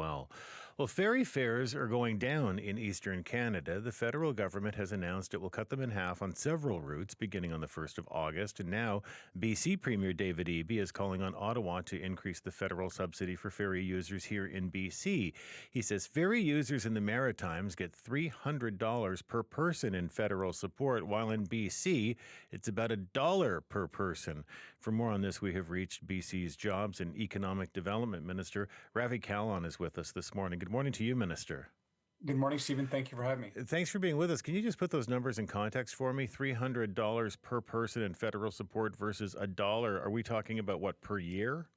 well. Well, ferry fares are going down in eastern Canada. The federal government has announced it will cut them in half on several routes beginning on the 1st of August. And now BC Premier David Eby is calling on Ottawa to increase the federal subsidy for ferry users here in BC. He says ferry users in the Maritimes get $300 per person in federal support, while in BC it's about $1 per person. For more on this, we have reached BC's Jobs and Economic Development Minister. Ravi Kahlon is with us this morning. Good morning to you, Minister. Good morning, Stephen. Thank you for having me. Thanks for being with us. Can you just put those numbers in context for me? $300 per person in federal support versus $1. Are we talking about what, per year?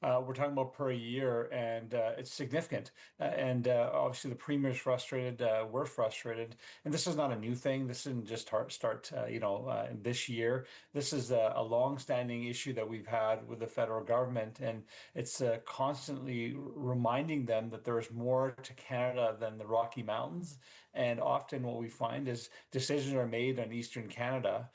We're talking about per year, and it's significant. And obviously, the premier is frustrated. We're frustrated, and this is not a new thing. This didn't just start this year. This is a long-standing issue that we've had with the federal government, and it's constantly reminding them that there is more to Canada than the Rocky Mountains. And often, what we find is decisions are made on Eastern Canada.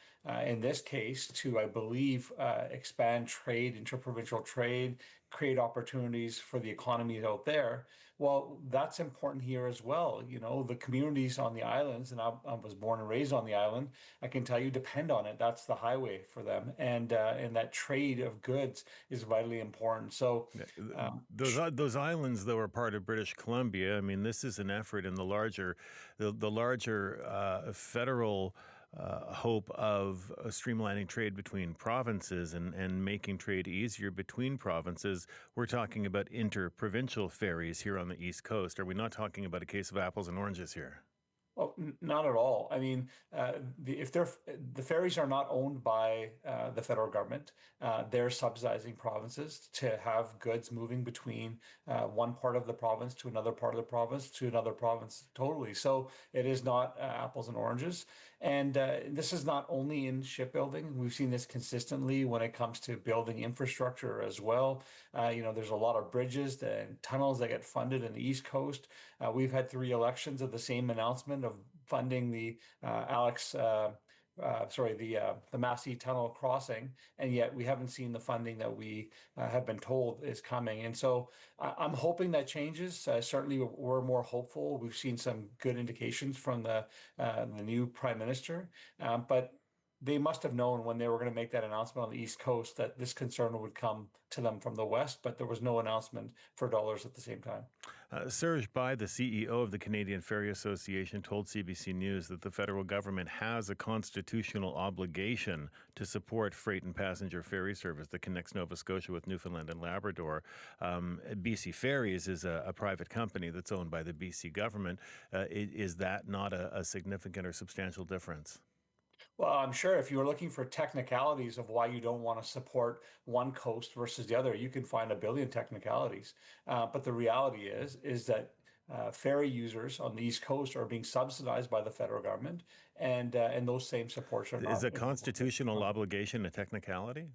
In this case, to I believe expand trade, interprovincial trade, create opportunities for the economies out there. Well, that's important here as well. You know, the communities on the islands, and I was born and raised on the island, I can tell you depend on it. That's the highway for them. And that trade of goods is vitally important. So those islands, though, are part of British Columbia. I mean, this is an effort in the larger federal hope of streamlining trade between provinces and making trade easier between provinces. We're talking about interprovincial ferries here on the East Coast. Are we not talking about a case of apples and oranges here? Well, not at all. I mean, the ferries are not owned by the federal government. They're subsidizing provinces to have goods moving between one part of the province to another part of the province to another province totally. So it is not apples and oranges. And this is not only in shipbuilding. We've seen this consistently when it comes to building infrastructure as well. There's a lot of bridges and tunnels that get funded in the East Coast. We've had 3 elections of the same announcement of funding the the Massey Tunnel crossing, and yet we haven't seen the funding that we have been told is coming. And so I'm hoping that changes. Certainly, we're more hopeful. We've seen some good indications from the new Prime Minister, but they must have known when they were going to make that announcement on the East Coast that this concern would come to them from the West, but there was no announcement for dollars at the same time. Serge Bai, the CEO of the Canadian Ferry Association, told CBC News that the federal government has a constitutional obligation to support freight and passenger ferry service that connects Nova Scotia with Newfoundland and Labrador. BC Ferries is a private company that's owned by the BC government. Is that not a significant or substantial difference? Well, I'm sure if you were looking for technicalities of why you don't want to support one coast versus the other, you can find a billion technicalities. But the reality is that ferry users on the East Coast are being subsidized by the federal government, and those same supports are not. Is a constitutional obligation a technicality?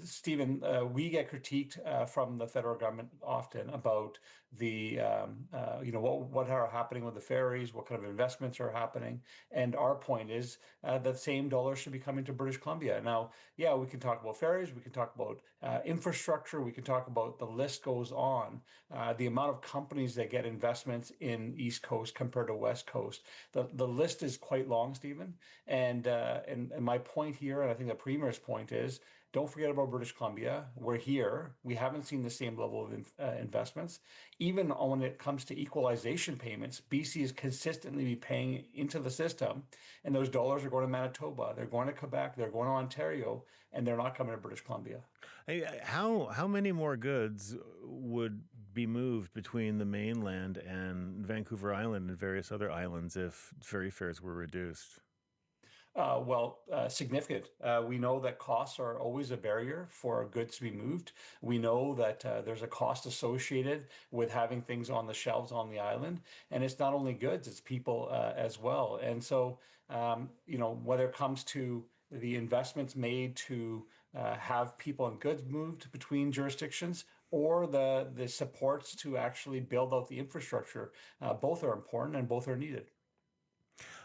Stephen, we get critiqued from the federal government often about what are happening with the ferries, what kind of investments are happening, and our point is that same dollars should be coming to British Columbia. Now, yeah, we can talk about ferries, we can talk about infrastructure, we can talk about the list goes on. The amount of companies that get investments in East Coast compared to West Coast, the list is quite long, Stephen. And my point here, and I think the Premier's point is, don't forget about British Columbia. We're here. We haven't seen the same level of investments. Even when it comes to equalization payments, BC is consistently be paying into the system, and those dollars are going to Manitoba, they're going to Quebec, they're going to Ontario, and they're not coming to British Columbia. Hey, how many more goods would be moved between the mainland and Vancouver Island and various other islands if ferry fares were reduced? Significant. We know that costs are always a barrier for goods to be moved. We know that there's a cost associated with having things on the shelves on the island. And it's not only goods, it's people as well. And so, whether it comes to the investments made to have people and goods moved between jurisdictions, or the supports to actually build out the infrastructure, both are important and both are needed.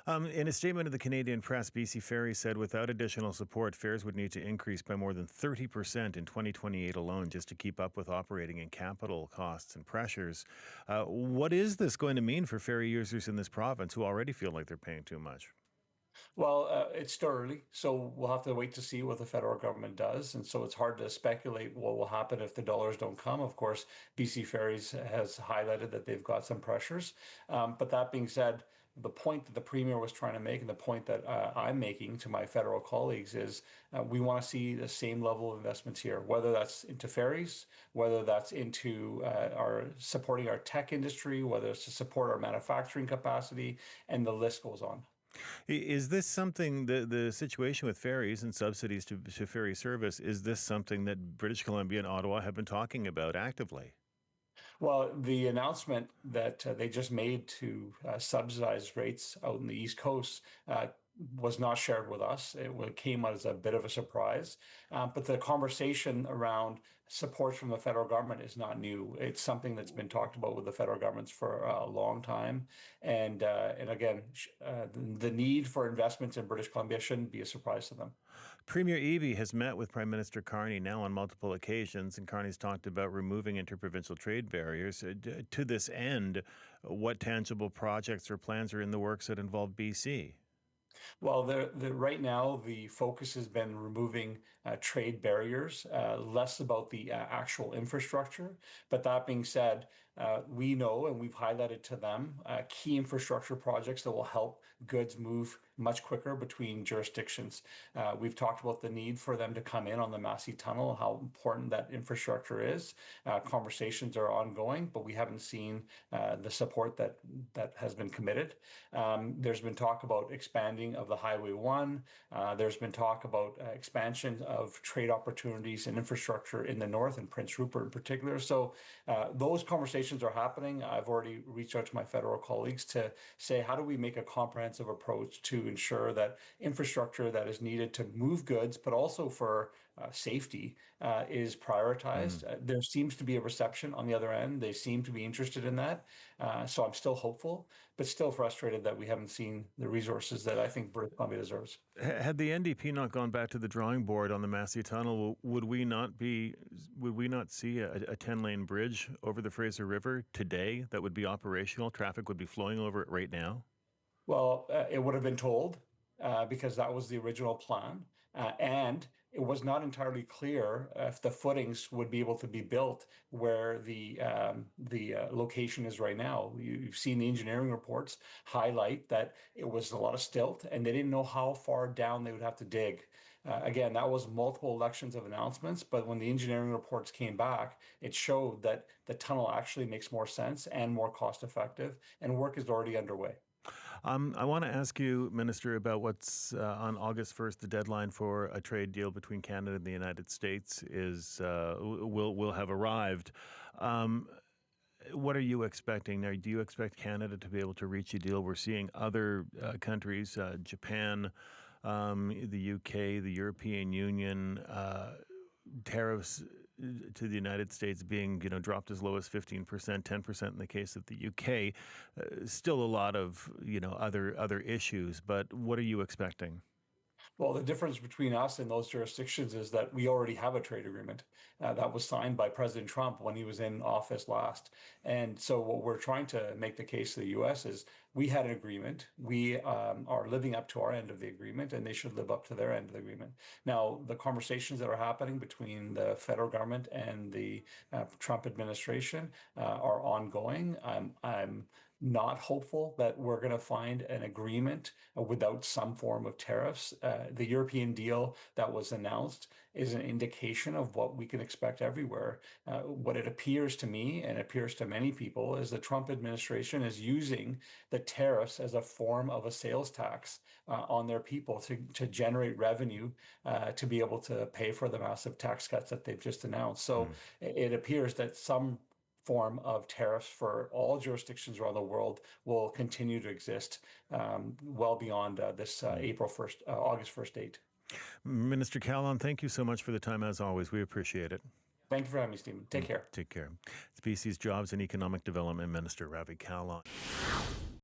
In a statement to the Canadian press, BC Ferry said without additional support, fares would need to increase by more than 30% in 2028 alone just to keep up with operating and capital costs and pressures. What is this going to mean for ferry users in this province who already feel like they're paying too much? Well, it's still early, so we'll have to wait to see what the federal government does. And so it's hard to speculate what will happen if the dollars don't come. Of course, BC Ferries has highlighted that they've got some pressures. But that being said, the point that the premier was trying to make and the point that I'm making to my federal colleagues is we want to see the same level of investments here, whether that's into ferries, whether that's into our supporting our tech industry, whether it's to support our manufacturing capacity, and the list goes on. Is this something, the situation with ferries and subsidies to ferry service, is this something that British Columbia and Ottawa have been talking about actively? Well, the announcement that they just made to subsidize rates out in the East Coast was not shared with us. Came as a bit of a surprise. But the conversation around support from the federal government is not new. It's something that's been talked about with the federal governments for a long time. And again, the need for investments in British Columbia shouldn't be a surprise to them. Premier Eby has met with Prime Minister Carney now on multiple occasions, and Carney's talked about removing interprovincial trade barriers. To this end, what tangible projects or plans are in the works that involve BC? Well, right now, the focus has been removing trade barriers, less about the actual infrastructure. But that being said, we know and we've highlighted to them key infrastructure projects that will help goods move much quicker between jurisdictions. We've talked about the need for them to come in on the Massey Tunnel, how important that infrastructure is. Conversations are ongoing, but we haven't seen the support that has been committed. There's been talk about expanding of the Highway 1. There's been talk about expansion of trade opportunities and infrastructure in the north, and Prince Rupert in particular. So those conversations are happening. I've already reached out to my federal colleagues to say, how do we make a comprehensive approach to ensure that infrastructure that is needed to move goods, but also for safety, is prioritized. There seems to be a reception on the other end. They seem to be interested in that. So I'm still hopeful, but still frustrated that we haven't seen the resources that I think British Columbia deserves. Had the NDP not gone back to the drawing board on the Massey Tunnel, would we not see a 10-lane bridge over the Fraser River today that would be operational? Traffic would be flowing over it right now? Well, it would have been told because that was the original plan. And it was not entirely clear if the footings would be able to be built where the location is right now. You've seen the engineering reports highlight that it was a lot of stilt, and they didn't know how far down they would have to dig. Again, that was multiple elections of announcements, but when the engineering reports came back, it showed that the tunnel actually makes more sense and more cost effective, and work is already underway. I want to ask you, Minister, about what's on August 1st. The deadline for a trade deal between Canada and the United States will have arrived. What are you expecting there? Do you expect Canada to be able to reach a deal? We're seeing other countries, Japan, the UK, the European Union, tariffs to the United States being, dropped as low as 15%, 10% in the case of the UK. Still a lot of, other issues. But what are you expecting? Well, the difference between us and those jurisdictions is that we already have a trade agreement that was signed by President Trump when he was in office last. And so, what we're trying to make the case to the U.S. is we had an agreement. We are living up to our end of the agreement, and they should live up to their end of the agreement. Now, the conversations that are happening between the federal government and the Trump administration are ongoing. I'm not hopeful that we're going to find an agreement without some form of tariffs. The European deal that was announced is an indication of what we can expect everywhere. What it appears to me and appears to many people is the Trump administration is using the tariffs as a form of a sales tax on their people to generate revenue to be able to pay for the massive tax cuts that they've just announced. So it appears that some form of tariffs for all jurisdictions around the world will continue to exist well beyond this August 1st date. Minister Kahlon, thank you so much for the time as always. We appreciate it. Thank you for having me, Stephen. Take care. Take care. It's BC's Jobs and Economic Development Minister, Ravi Kahlon.